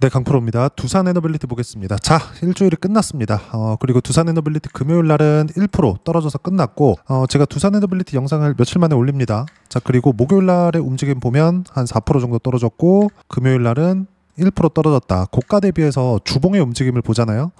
네, 강프로입니다. 두산 에너빌리티 보겠습니다. 자, 일주일이 끝났습니다. 그리고 두산 에너빌리티 금요일 날은 1% 떨어져서 끝났고, 제가 두산 에너빌리티 영상을 며칠 만에 올립니다. 자, 그리고 목요일 날의 움직임 보면 한 4% 정도 떨어졌고, 금요일 날은 1% 떨어졌다. 고가 대비해서 주봉의 움직임을 보잖아요.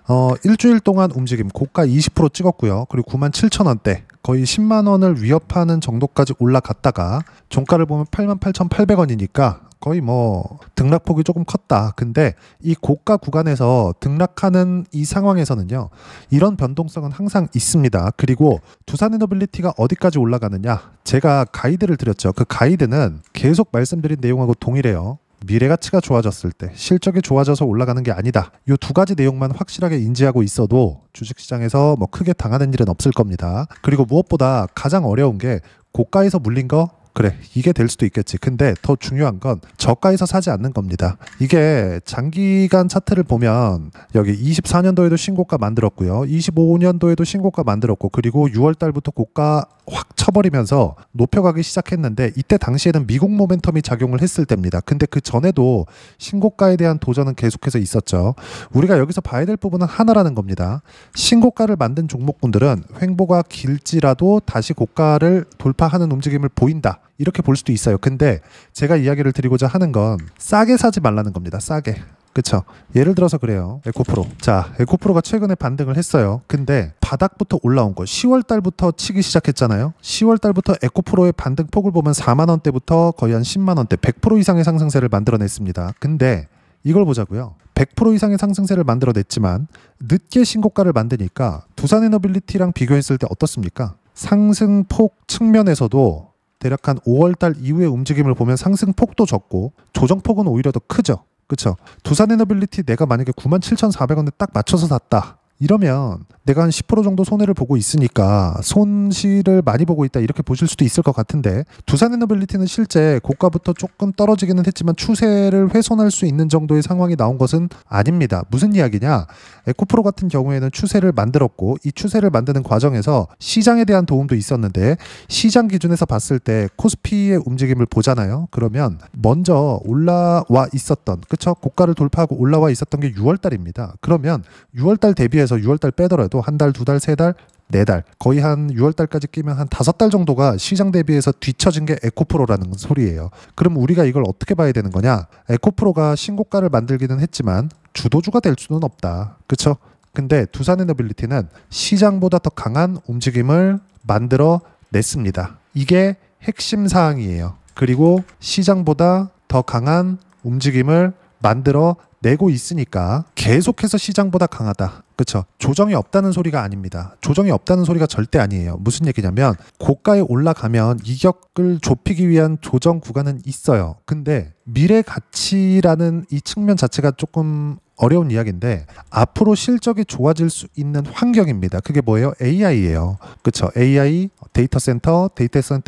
일주일 동안 움직임 고가 20% 찍었고요. 그리고 97,000원대 거의 10만 원을 위협하는 정도까지 올라갔다가 종가를 보면 88,800원이니까 거의 뭐 등락폭이 조금 컸다. 근데 이 고가 구간에서 등락하는 이 상황에서는요, 이런 변동성은 항상 있습니다. 그리고 두산 에너빌리티가 어디까지 올라가느냐, 제가 가이드를 드렸죠. 그 가이드는 계속 말씀드린 내용하고 동일해요. 미래 가치가 좋아졌을 때, 실적이 좋아져서 올라가는 게 아니다. 이 두 가지 내용만 확실하게 인지하고 있어도 주식시장에서 뭐 크게 당하는 일은 없을 겁니다. 그리고 무엇보다 가장 어려운 게 고가에서 물린 거, 그래, 이게 될 수도 있겠지. 근데 더 중요한 건 저가에서 사지 않는 겁니다. 이게 장기간 차트를 보면 여기 24년도에도 신고가 만들었고요. 25년도에도 신고가 만들었고, 그리고 6월 달부터 고가 확 쳐버리면서 높여가기 시작했는데, 이때 당시에는 미국 모멘텀이 작용을 했을 때입니다. 근데 그 전에도 신고가에 대한 도전은 계속해서 있었죠. 우리가 여기서 봐야 될 부분은 하나라는 겁니다. 신고가를 만든 종목군들은 횡보가 길지라도 다시 고가를 돌파하는 움직임을 보인다, 이렇게 볼 수도 있어요. 근데 제가 이야기를 드리고자 하는 건 싸게 사지 말라는 겁니다. 싸게. 그쵸? 예를 들어서 그래요. 에코프로. 자, 에코프로가 최근에 반등을 했어요. 근데 바닥부터 올라온 거 10월 달부터 치기 시작했잖아요. 10월 달부터 에코프로의 반등폭을 보면 4만 원대부터 거의 한 10만 원대, 100% 이상의 상승세를 만들어냈습니다. 근데 이걸 보자고요. 100% 이상의 상승세를 만들어냈지만 늦게 신고가를 만드니까 두산 에너빌리티랑 비교했을 때 어떻습니까? 상승폭 측면에서도 대략 한 5월달 이후의 움직임을 보면 상승폭도 적고 조정폭은 오히려 더 크죠. 그쵸? 두산 에너빌리티 내가 만약에 97,400원에 딱 맞춰서 샀다, 이러면 내가 한 10% 정도 손해를 보고 있으니까 손실을 많이 보고 있다, 이렇게 보실 수도 있을 것 같은데, 두산 에너빌리티는 실제 고가부터 조금 떨어지기는 했지만 추세를 훼손할 수 있는 정도의 상황이 나온 것은 아닙니다. 무슨 이야기냐? 에코프로 같은 경우에는 추세를 만들었고, 이 추세를 만드는 과정에서 시장에 대한 도움도 있었는데, 시장 기준에서 봤을 때 코스피의 움직임을 보잖아요. 그러면 먼저 올라와 있었던, 그쵸? 고가를 돌파하고 올라와 있었던 게 6월달입니다. 그러면 6월달 대비해서 6월달 빼더라도 한 달, 두 달, 세 달, 네 달, 거의 한 6월달까지 끼면 한 5달 정도가 시장 대비해서 뒤처진 게 에코프로라는 소리예요. 그럼 우리가 이걸 어떻게 봐야 되는 거냐? 에코프로가 신고가를 만들기는 했지만 주도주가 될 수는 없다. 그쵸? 근데 두산 에너빌리티는 시장보다 더 강한 움직임을 만들어 냈습니다. 이게 핵심 사항이에요. 그리고 시장보다 더 강한 움직임을 만들어 내고 있으니까 계속해서 시장보다 강하다. 그쵸? 조정이 없다는 소리가 아닙니다. 조정이 없다는 소리가 절대 아니에요. 무슨 얘기냐면 고가에 올라가면 이격을 좁히기 위한 조정 구간은 있어요. 근데 미래 가치라는 이 측면 자체가 조금 어려운 이야기인데, 앞으로 실적이 좋아질 수 있는 환경입니다. 그게 뭐예요? AI예요. 그쵸? AI, 데이터 센터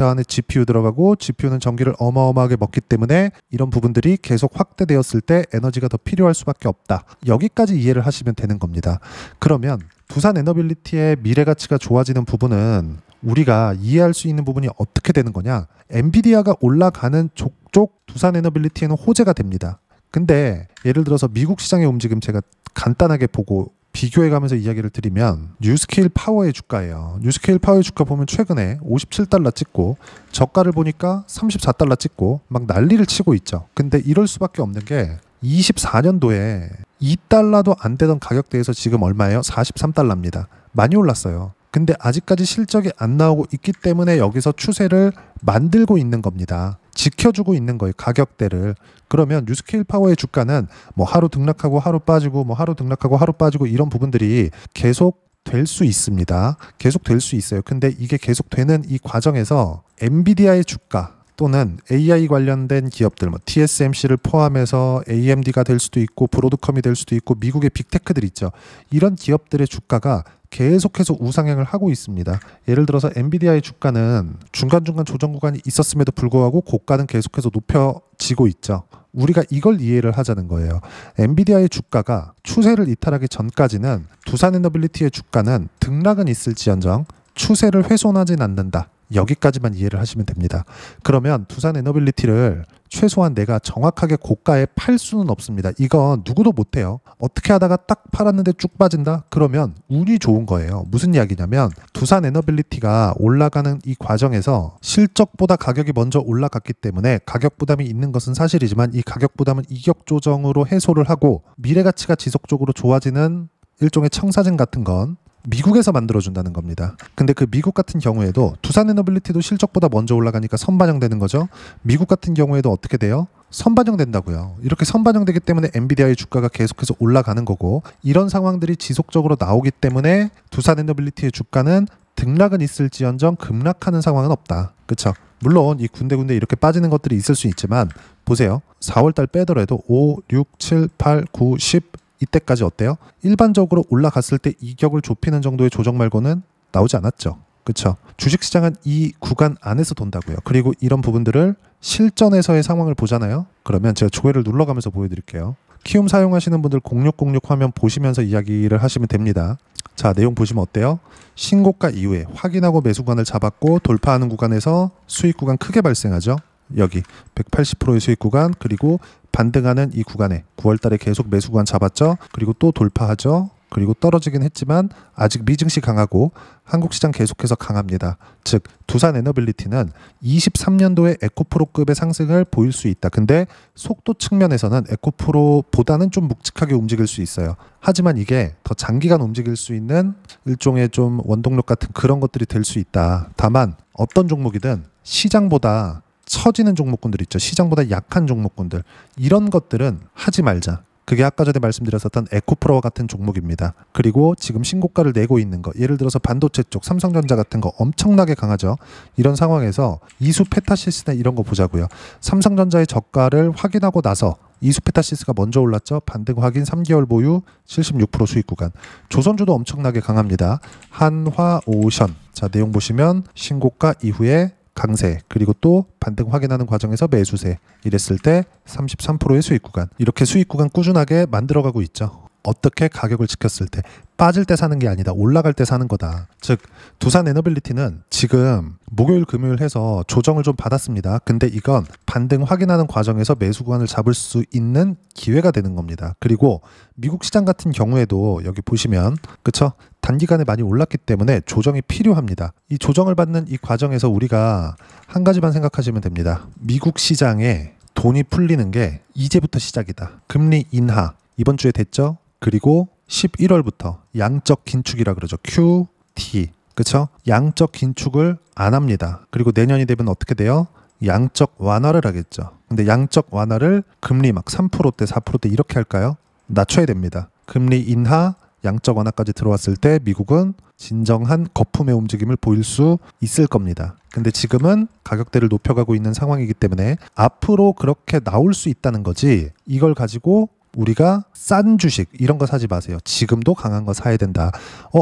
안에 GPU 들어가고, GPU는 전기를 어마어마하게 먹기 때문에 이런 부분들이 계속 확대되었을 때 에너지가 더 필요할 수밖에 없다. 여기까지 이해를 하시면 되는 겁니다. 그러면 두산 에너빌리티의 미래 가치가 좋아지는 부분은 우리가 이해할 수 있는 부분이 어떻게 되는 거냐? 엔비디아가 올라가는 족족 두산 에너빌리티에는 호재가 됩니다. 근데 예를 들어서 미국 시장의 움직임 제가 간단하게 보고 비교해가면서 이야기를 드리면, 뉴스케일 파워의 주가예요. 뉴스케일 파워의 주가 보면 최근에 57달러 찍고, 저가를 보니까 34달러 찍고 막 난리를 치고 있죠. 근데 이럴 수밖에 없는 게 24년도에 2달러도 안 되던 가격대에서 지금 얼마예요? 43달러입니다. 많이 올랐어요. 근데 아직까지 실적이 안 나오고 있기 때문에 여기서 추세를 만들고 있는 겁니다. 지켜주고 있는 거예요, 가격대를. 그러면 뉴스케일 파워의 주가는 뭐 하루 등락하고 하루 빠지고, 뭐 하루 등락하고 하루 빠지고, 이런 부분들이 계속 될 수 있습니다. 계속 될 수 있어요. 근데 이게 계속 되는 이 과정에서 엔비디아의 주가 또는 AI 관련된 기업들, 뭐 TSMC를 포함해서 AMD가 될 수도 있고, 브로드컴이 될 수도 있고, 미국의 빅테크들 있죠. 이런 기업들의 주가가 계속해서 우상향을 하고 있습니다. 예를 들어서 엔비디아의 주가는 중간중간 조정 구간이 있었음에도 불구하고 고가는 계속해서 높여지고 있죠. 우리가 이걸 이해를 하자는 거예요. 엔비디아의 주가가 추세를 이탈하기 전까지는 두산 에너빌리티의 주가는 등락은 있을지언정 추세를 훼손하진 않는다. 여기까지만 이해를 하시면 됩니다. 그러면 두산 에너빌리티를 최소한 내가 정확하게 고가에 팔 수는 없습니다. 이건 누구도 못해요. 어떻게 하다가 딱 팔았는데 쭉 빠진다? 그러면 운이 좋은 거예요. 무슨 이야기냐면 두산 에너빌리티가 올라가는 이 과정에서 실적보다 가격이 먼저 올라갔기 때문에 가격 부담이 있는 것은 사실이지만 이 가격 부담은 이격 조정으로 해소를 하고 미래 가치가 지속적으로 좋아지는 일종의 청사진 같은 건 미국에서 만들어준다는 겁니다. 근데 그 미국 같은 경우에도 두산 에너빌리티도 실적보다 먼저 올라가니까 선반영되는 거죠. 미국 같은 경우에도 어떻게 돼요? 선반영된다고요. 이렇게 선반영되기 때문에 엔비디아의 주가가 계속해서 올라가는 거고 이런 상황들이 지속적으로 나오기 때문에 두산 에너빌리티의 주가는 등락은 있을지언정 급락하는 상황은 없다. 그렇죠? 물론 이 군데군데 이렇게 빠지는 것들이 있을 수 있지만 보세요. 4월달 빼더라도 5, 6, 7, 8, 9, 10 이때까지 어때요? 일반적으로 올라갔을 때 이격을 좁히는 정도의 조정 말고는 나오지 않았죠. 그렇죠? 주식시장은 이 구간 안에서 돈다고요. 그리고 이런 부분들을 실전에서의 상황을 보잖아요. 그러면 제가 조회를 눌러가면서 보여드릴게요. 키움 사용하시는 분들 0606 화면 보시면서 이야기를 하시면 됩니다. 자, 내용 보시면 어때요? 신고가 이후에 확인하고 매수 구간을 잡았고 돌파하는 구간에서 수익 구간 크게 발생하죠. 여기 180%의 수익 구간 그리고 반등하는 이 구간에 9월 달에 계속 매수 구간 잡았죠. 그리고 또 돌파하죠. 그리고 떨어지긴 했지만 아직 미증시 강하고 한국 시장 계속해서 강합니다. 즉 두산 에너빌리티는 23년도에 에코프로급의 상승을 보일 수 있다. 근데 속도 측면에서는 에코프로보다는 좀 묵직하게 움직일 수 있어요. 하지만 이게 더 장기간 움직일 수 있는 일종의 좀 원동력 같은 그런 것들이 될 수 있다. 다만 어떤 종목이든 시장보다 처지는 종목군들 있죠. 시장보다 약한 종목군들. 이런 것들은 하지 말자. 그게 아까 전에 말씀드렸었던 에코프로와 같은 종목입니다. 그리고 지금 신고가를 내고 있는 거. 예를 들어서 반도체 쪽 삼성전자 같은 거 엄청나게 강하죠. 이런 상황에서 이수 페타시스나 이런 거 보자고요. 삼성전자의 저가를 확인하고 나서 이수 페타시스가 먼저 올랐죠. 반등 확인 3개월 보유 76% 수익 구간. 조선주도 엄청나게 강합니다. 한화오션. 자, 내용 보시면 신고가 이후에 강세 그리고 또 반등 확인하는 과정에서 매수세 이랬을 때 33%의 수익 구간 이렇게 수익 구간 꾸준하게 만들어가고 있죠. 어떻게 가격을 지켰을 때 빠질 때 사는 게 아니다. 올라갈 때 사는 거다. 즉 두산 에너빌리티는 지금 목요일 금요일 해서 조정을 좀 받았습니다. 근데 이건 반등 확인하는 과정에서 매수 구간을 잡을 수 있는 기회가 되는 겁니다. 그리고 미국 시장 같은 경우에도 여기 보시면 그쵸? 단기간에 많이 올랐기 때문에 조정이 필요합니다. 이 조정을 받는 이 과정에서 우리가 한 가지만 생각하시면 됩니다. 미국 시장에 돈이 풀리는 게 이제부터 시작이다. 금리 인하 이번 주에 됐죠? 그리고 11월부터 양적 긴축이라 그러죠. QT. 그쵸? 양적 긴축을 안 합니다. 그리고 내년이 되면 어떻게 돼요? 양적 완화를 하겠죠. 근데 양적 완화를 금리 막 3%대, 4%대 이렇게 할까요? 낮춰야 됩니다. 금리 인하, 양적 완화까지 들어왔을 때 미국은 진정한 거품의 움직임을 보일 수 있을 겁니다. 근데 지금은 가격대를 높여가고 있는 상황이기 때문에 앞으로 그렇게 나올 수 있다는 거지 이걸 가지고 우리가 싼 주식 이런 거 사지 마세요. 지금도 강한 거 사야 된다.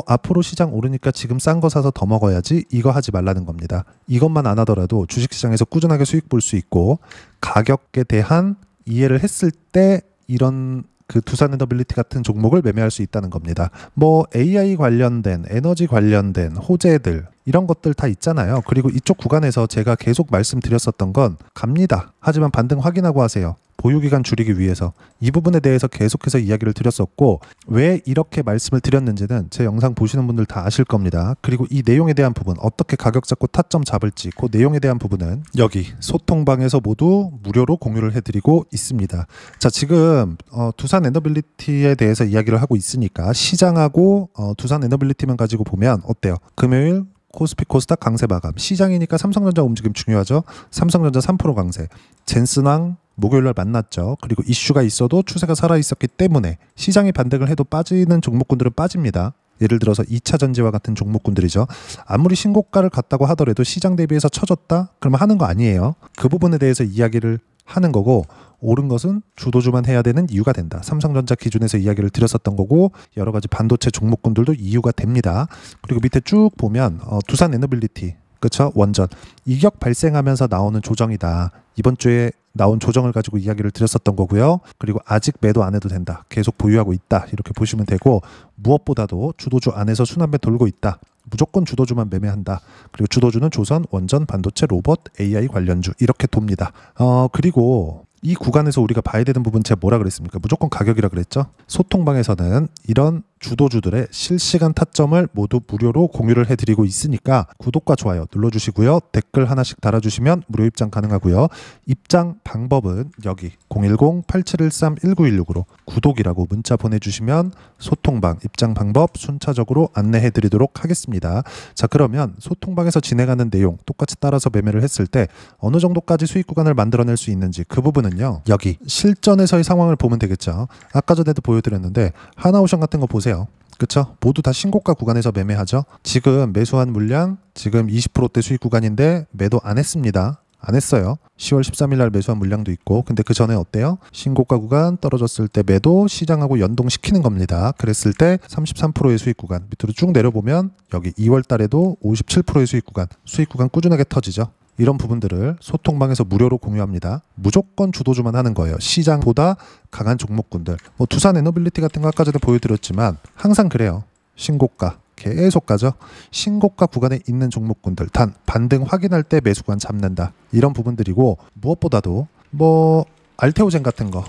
앞으로 시장 오르니까 지금 싼 거 사서 더 먹어야지 이거 하지 말라는 겁니다. 이것만 안 하더라도 주식시장에서 꾸준하게 수익 볼 수 있고 가격에 대한 이해를 했을 때 이런 그 두산 에너빌리티 같은 종목을 매매할 수 있다는 겁니다. 뭐 AI 관련된 에너지 관련된 호재들 이런 것들 다 있잖아요. 그리고 이쪽 구간에서 제가 계속 말씀드렸었던 건 갑니다. 하지만 반등 확인하고 하세요. 보유기간 줄이기 위해서 이 부분에 대해서 계속해서 이야기를 드렸었고 왜 이렇게 말씀을 드렸는지는 제 영상 보시는 분들 다 아실 겁니다. 그리고 이 내용에 대한 부분 어떻게 가격 잡고 타점 잡을지 그 내용에 대한 부분은 여기 소통방에서 모두 무료로 공유를 해드리고 있습니다. 자, 지금 두산 에너빌리티에 대해서 이야기를 하고 있으니까 시장하고 두산 에너빌리티만 가지고 보면 어때요? 금요일 코스피 코스닥 강세 마감. 시장이니까 삼성전자 움직임 중요하죠. 삼성전자 3% 강세. 젠슨왕 목요일날 만났죠. 그리고 이슈가 있어도 추세가 살아있었기 때문에 시장이 반등을 해도 빠지는 종목군들은 빠집니다. 예를 들어서 2차 전지와 같은 종목군들이죠. 아무리 신고가를 갔다고 하더라도 시장 대비해서 처졌다? 그러면 하는 거 아니에요. 그 부분에 대해서 이야기를 하는 거고 옳은 것은 주도주만 해야 되는 이유가 된다. 삼성전자 기준에서 이야기를 드렸었던 거고 여러 가지 반도체 종목군들도 이유가 됩니다. 그리고 밑에 쭉 보면 두산 에너빌리티 그렇죠? 원전 이격 발생하면서 나오는 조정이다. 이번 주에 나온 조정을 가지고 이야기를 드렸었던 거고요. 그리고 아직 매도 안 해도 된다. 계속 보유하고 있다. 이렇게 보시면 되고 무엇보다도 주도주 안에서 순환매 돌고 있다. 무조건 주도주만 매매한다. 그리고 주도주는 조선, 원전, 반도체, 로봇, AI 관련주 이렇게 돕니다. 그리고 이 구간에서 우리가 봐야 되는 부분 제가 뭐라 그랬습니까? 무조건 가격이라 그랬죠? 소통방에서는 이런 주도주들의 실시간 타점을 모두 무료로 공유를 해드리고 있으니까 구독과 좋아요 눌러주시고요. 댓글 하나씩 달아주시면 무료 입장 가능하고요. 입장 방법은 여기 010-8713-1916으로 구독이라고 문자 보내주시면 소통방 입장 방법 순차적으로 안내해드리도록 하겠습니다. 자, 그러면 소통방에서 진행하는 내용 똑같이 따라서 매매를 했을 때 어느 정도까지 수익 구간을 만들어낼 수 있는지 그 부분은요. 여기 실전에서의 상황을 보면 되겠죠. 아까 전에도 보여드렸는데 하나오션 같은 거 보세요. 그쵸? 모두 다 신고가 구간에서 매매하죠. 지금 매수한 물량 지금 20%대 수익 구간인데 매도 안 했습니다. 안 했어요. 10월 13일 날 매수한 물량도 있고, 근데 그 전에 어때요? 신고가 구간 떨어졌을 때 매도 시장하고 연동시키는 겁니다. 그랬을 때 33%의 수익 구간 밑으로 쭉 내려보면 여기 2월 달에도 57%의 수익 구간 꾸준하게 터지죠. 이런 부분들을 소통방에서 무료로 공유합니다. 무조건 주도주만 하는 거예요. 시장보다 강한 종목군들. 뭐 두산 에너빌리티 같은 거 아까 전에 보여드렸지만 항상 그래요. 신고가 계속 가죠. 신고가 구간에 있는 종목군들 단 반등 확인할 때 매수관 잡는다. 이런 부분들이고 무엇보다도 뭐 알테오젠 같은 거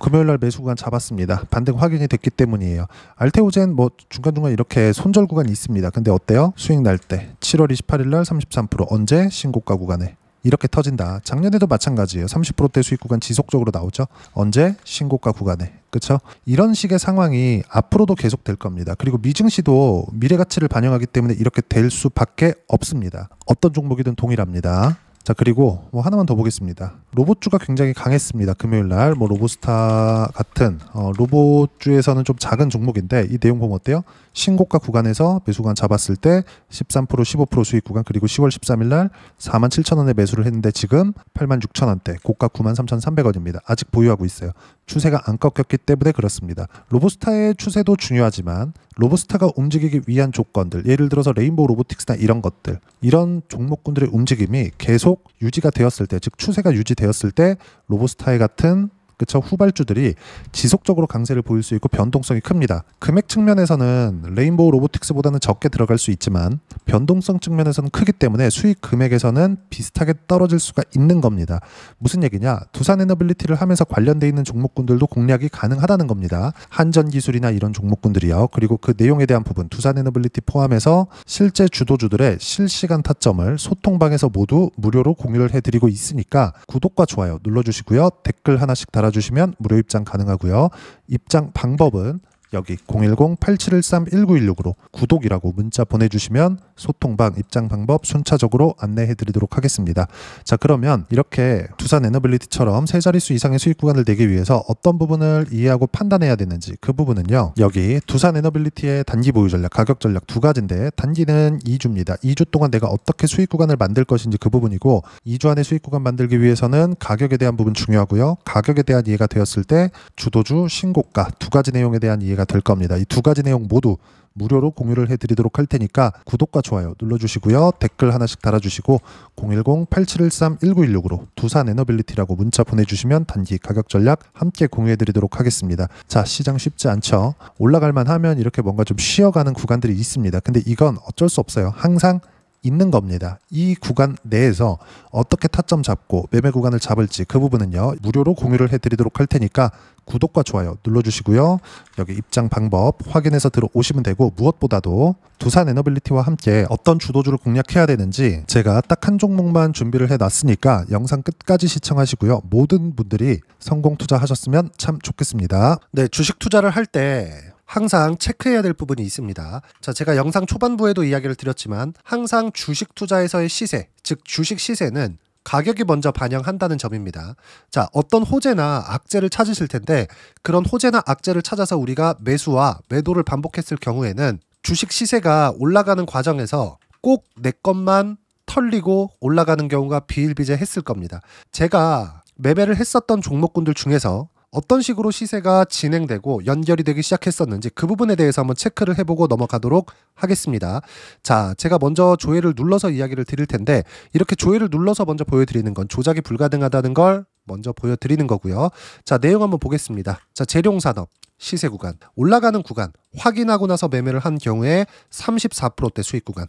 금요일날 매수 구간 잡았습니다. 반등 확인이 됐기 때문이에요. 알테오젠 뭐 중간중간 이렇게 손절 구간이 있습니다. 근데 어때요? 수익 날 때 7월 28일 날 33% 언제? 신고가 구간에 이렇게 터진다. 작년에도 마찬가지예요. 30%대 수익 구간 지속적으로 나오죠. 언제? 신고가 구간에. 그렇죠? 이런 식의 상황이 앞으로도 계속 될 겁니다. 그리고 미증시도 미래 가치를 반영하기 때문에 이렇게 될 수밖에 없습니다. 어떤 종목이든 동일합니다. 자, 그리고 뭐 하나만 더 보겠습니다. 로봇주가 굉장히 강했습니다. 금요일날 뭐 로보스타 같은 로봇주에서는 좀 작은 종목인데 이 내용 보면 어때요? 신고가 구간에서 매수구간 잡았을 때 13% 15% 수익 구간, 그리고 10월 13일날 47,000원에 매수를 했는데 지금 86,000원대, 고가 93,300원입니다. 아직 보유하고 있어요. 추세가 안 꺾였기 때문에 그렇습니다. 로보스타의 추세도 중요하지만 로보스타가 움직이기 위한 조건들, 예를 들어서 레인보우 로보틱스나 이런 것들, 이런 종목군들의 움직임이 계속 유지가 되었을 때, 즉 추세가 유지되었을 때 로보스타의 같은 그쵸 후발주들이 지속적으로 강세를 보일 수 있고 변동성이 큽니다. 금액 측면에서는 레인보우 로보틱스보다는 적게 들어갈 수 있지만 변동성 측면에서는 크기 때문에 수익 금액에서는 비슷하게 떨어질 수가 있는 겁니다. 무슨 얘기냐? 두산 에너빌리티를 하면서 관련돼 있는 종목군들도 공략이 가능하다는 겁니다. 한전기술이나 이런 종목군들이요. 그리고 그 내용에 대한 부분 두산 에너빌리티 포함해서 실제 주도주들의 실시간 타점을 소통방에서 모두 무료로 공유를 해드리고 있으니까 구독과 좋아요 눌러주시고요. 댓글 하나씩 달아주시면 무료 입장 가능하고요. 입장 방법은 여기 010-8713-1916으로 구독이라고 문자 보내주시면 소통방 입장 방법 순차적으로 안내해드리도록 하겠습니다. 자, 그러면 이렇게 두산 에너빌리티처럼 세 자릿수 이상의 수익 구간을 내기 위해서 어떤 부분을 이해하고 판단해야 되는지 그 부분은요. 여기 두산 에너빌리티의 단기 보유 전략, 가격 전략 두 가지인데 단기는 2주입니다. 2주 동안 내가 어떻게 수익 구간을 만들 것인지 그 부분이고 2주 안에 수익 구간 만들기 위해서는 가격에 대한 부분 중요하고요. 가격에 대한 이해가 되었을 때 주도주, 신고가 두 가지 내용에 대한 이해가 될 겁니다. 이 두 가지 내용 모두 무료로 공유를 해드리도록 할 테니까 구독과 좋아요 눌러주시고요. 댓글 하나씩 달아주시고 010-8713-1916으로 두산 에너빌리티라고 문자 보내주시면 단기 가격 전략 함께 공유해드리도록 하겠습니다. 자, 시장 쉽지 않죠. 올라갈만 하면 이렇게 뭔가 좀 쉬어가는 구간들이 있습니다. 근데 이건 어쩔 수 없어요. 항상 있는 겁니다. 이 구간 내에서 어떻게 타점 잡고 매매 구간을 잡을지 그 부분은요 무료로 공유를 해드리도록 할 테니까 구독과 좋아요 눌러주시고요. 여기 입장 방법 확인해서 들어오시면 되고 무엇보다도 두산 에너빌리티와 함께 어떤 주도주를 공략해야 되는지 제가 딱 한 종목만 준비를 해놨으니까 영상 끝까지 시청하시고요. 모든 분들이 성공 투자하셨으면 참 좋겠습니다. 네, 주식 투자를 할 때 항상 체크해야 될 부분이 있습니다. 자, 제가 영상 초반부에도 이야기를 드렸지만 항상 주식 투자에서의 시세, 즉 주식 시세는 가격이 먼저 반영한다는 점입니다. 자, 어떤 호재나 악재를 찾으실 텐데 그런 호재나 악재를 찾아서 우리가 매수와 매도를 반복했을 경우에는 주식 시세가 올라가는 과정에서 꼭 내 것만 털리고 올라가는 경우가 비일비재했을 겁니다. 제가 매매를 했었던 종목군들 중에서 어떤 식으로 시세가 진행되고 연결이 되기 시작했었는지 그 부분에 대해서 한번 체크를 해보고 넘어가도록 하겠습니다. 자, 제가 먼저 조회를 눌러서 이야기를 드릴 텐데 이렇게 조회를 눌러서 먼저 보여드리는 건 조작이 불가능하다는 걸 먼저 보여드리는 거고요. 자, 내용 한번 보겠습니다. 자, 재룡산업 시세 구간, 올라가는 구간 확인하고 나서 매매를 한 경우에 34%대 수익 구간.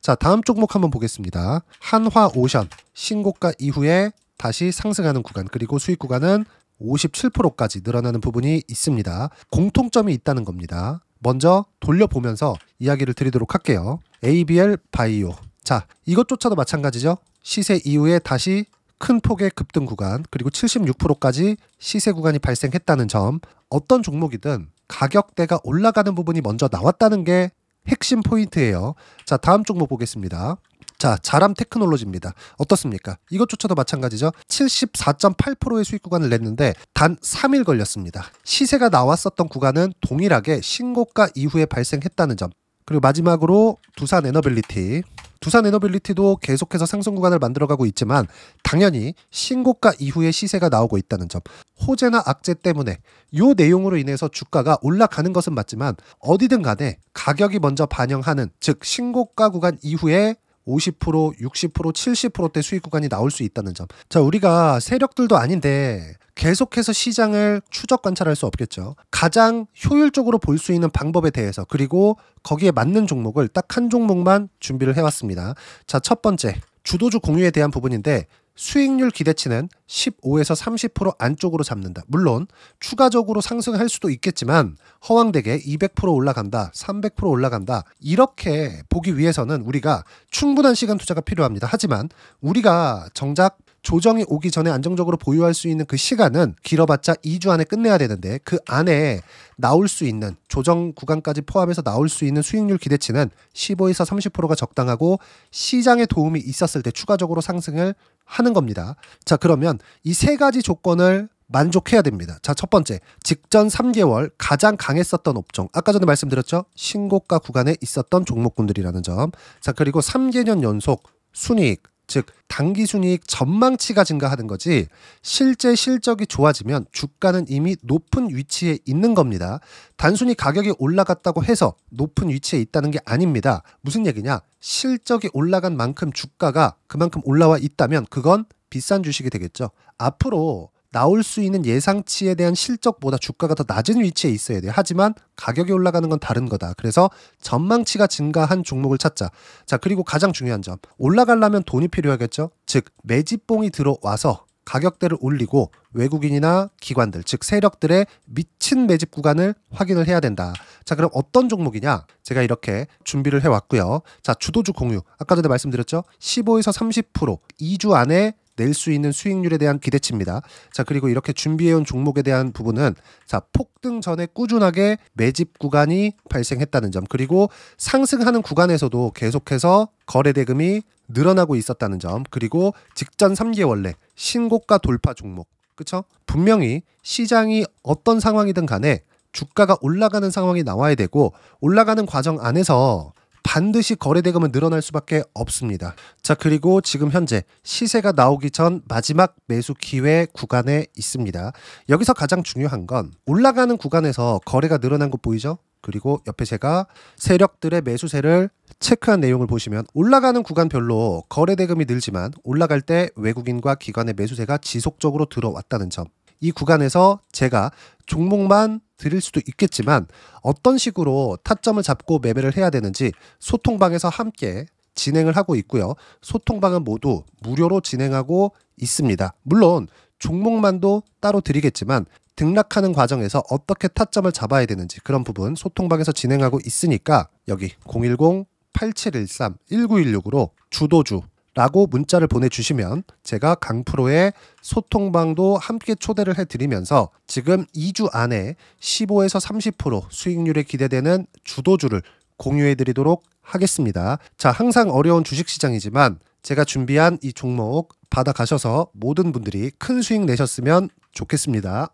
자, 다음 종목 한번 보겠습니다. 한화오션 신고가 이후에 다시 상승하는 구간, 그리고 수익 구간은 57%까지 늘어나는 부분이 있습니다. 공통점이 있다는 겁니다. 먼저 돌려보면서 이야기를 드리도록 할게요. ABL 바이오. 자, 이것조차도 마찬가지죠. 시세 이후에 다시 큰 폭의 급등 구간, 그리고 76%까지 시세 구간이 발생했다는 점. 어떤 종목이든 가격대가 올라가는 부분이 먼저 나왔다는 게 핵심 포인트예요. 자, 다음 종목 보겠습니다. 자, 자람 테크놀로지입니다. 어떻습니까? 이것조차도 마찬가지죠. 74.8%의 수익 구간을 냈는데 단 3일 걸렸습니다. 시세가 나왔었던 구간은 동일하게 신고가 이후에 발생했다는 점. 그리고 마지막으로 두산에너빌리티. 두산에너빌리티도 계속해서 상승 구간을 만들어가고 있지만 당연히 신고가 이후에 시세가 나오고 있다는 점. 호재나 악재 때문에 이 내용으로 인해서 주가가 올라가는 것은 맞지만 어디든 간에 가격이 먼저 반영하는, 즉 신고가 구간 이후에 50%, 60%, 70%대 수익 구간이 나올 수 있다는 점. 자, 우리가 세력들도 아닌데 계속해서 시장을 추적 관찰할 수 없겠죠. 가장 효율적으로 볼 수 있는 방법에 대해서, 그리고 거기에 맞는 종목을 딱 한 종목만 준비를 해왔습니다. 자, 첫 번째 주도주 공유에 대한 부분인데 수익률 기대치는 15에서 30% 안쪽으로 잡는다. 물론 추가적으로 상승할 수도 있겠지만 허황되게 200% 올라간다, 300% 올라간다, 이렇게 보기 위해서는 우리가 충분한 시간 투자가 필요합니다. 하지만 우리가 정작 조정이 오기 전에 안정적으로 보유할 수 있는 그 시간은 길어봤자 2주 안에 끝내야 되는데, 그 안에 나올 수 있는 조정 구간까지 포함해서 나올 수 있는 수익률 기대치는 15에서 30%가 적당하고 시장에 도움이 있었을 때 추가적으로 상승을 하는 겁니다. 자, 그러면 이 세 가지 조건을 만족해야 됩니다. 자, 첫 번째, 직전 3개월 가장 강했었던 업종. 아까 전에 말씀드렸죠? 신고가 구간에 있었던 종목군들이라는 점. 자, 그리고 3개년 연속 순이익, 즉 단기 순이익 전망치가 증가하는 거지 실제 실적이 좋아지면 주가는 이미 높은 위치에 있는 겁니다. 단순히 가격이 올라갔다고 해서 높은 위치에 있다는 게 아닙니다. 무슨 얘기냐? 실적이 올라간 만큼 주가가 그만큼 올라와 있다면 그건 비싼 주식이 되겠죠. 앞으로 나올 수 있는 예상치에 대한 실적보다 주가가 더 낮은 위치에 있어야 돼요. 하지만 가격이 올라가는 건 다른 거다. 그래서 전망치가 증가한 종목을 찾자. 자, 그리고 가장 중요한 점, 올라가려면 돈이 필요하겠죠. 즉 매집봉이 들어와서 가격대를 올리고 외국인이나 기관들, 즉 세력들의 미친 매집 구간을 확인을 해야 된다. 자, 그럼 어떤 종목이냐? 제가 이렇게 준비를 해왔고요. 자, 주도주 공유. 아까 전에 말씀드렸죠. 15에서 30% 2주 안에 낼 수 있는 수익률에 대한 기대치입니다. 자, 그리고 이렇게 준비해온 종목에 대한 부분은, 자, 폭등 전에 꾸준하게 매집 구간이 발생했다는 점, 그리고 상승하는 구간에서도 계속해서 거래 대금이 늘어나고 있었다는 점, 그리고 직전 3개월 내 신고가 돌파 종목. 그쵸? 분명히 시장이 어떤 상황이든 간에 주가가 올라가는 상황이 나와야 되고, 올라가는 과정 안에서 반드시 거래 대금은 늘어날 수밖에 없습니다. 자, 그리고 지금 현재 시세가 나오기 전 마지막 매수 기회 구간에 있습니다. 여기서 가장 중요한 건 올라가는 구간에서 거래가 늘어난 거 보이죠? 그리고 옆에 제가 세력들의 매수세를 체크한 내용을 보시면 올라가는 구간별로 거래 대금이 늘지만 올라갈 때 외국인과 기관의 매수세가 지속적으로 들어왔다는 점. 이 구간에서 제가 종목만 드릴 수도 있겠지만 어떤 식으로 타점을 잡고 매매를 해야 되는지 소통방에서 함께 진행을 하고 있고요. 소통방은 모두 무료로 진행하고 있습니다. 물론 종목만도 따로 드리겠지만 등락하는 과정에서 어떻게 타점을 잡아야 되는지 그런 부분 소통방에서 진행하고 있으니까 여기 010-8713-1916으로 주도주 라고 문자를 보내주시면 제가 강프로의 소통방도 함께 초대를 해드리면서 지금 2주 안에 15에서 30% 수익률에 기대되는 주도주를 공유해드리도록 하겠습니다. 자, 항상 어려운 주식시장이지만 제가 준비한 이 종목 받아가셔서 모든 분들이 큰 수익 내셨으면 좋겠습니다.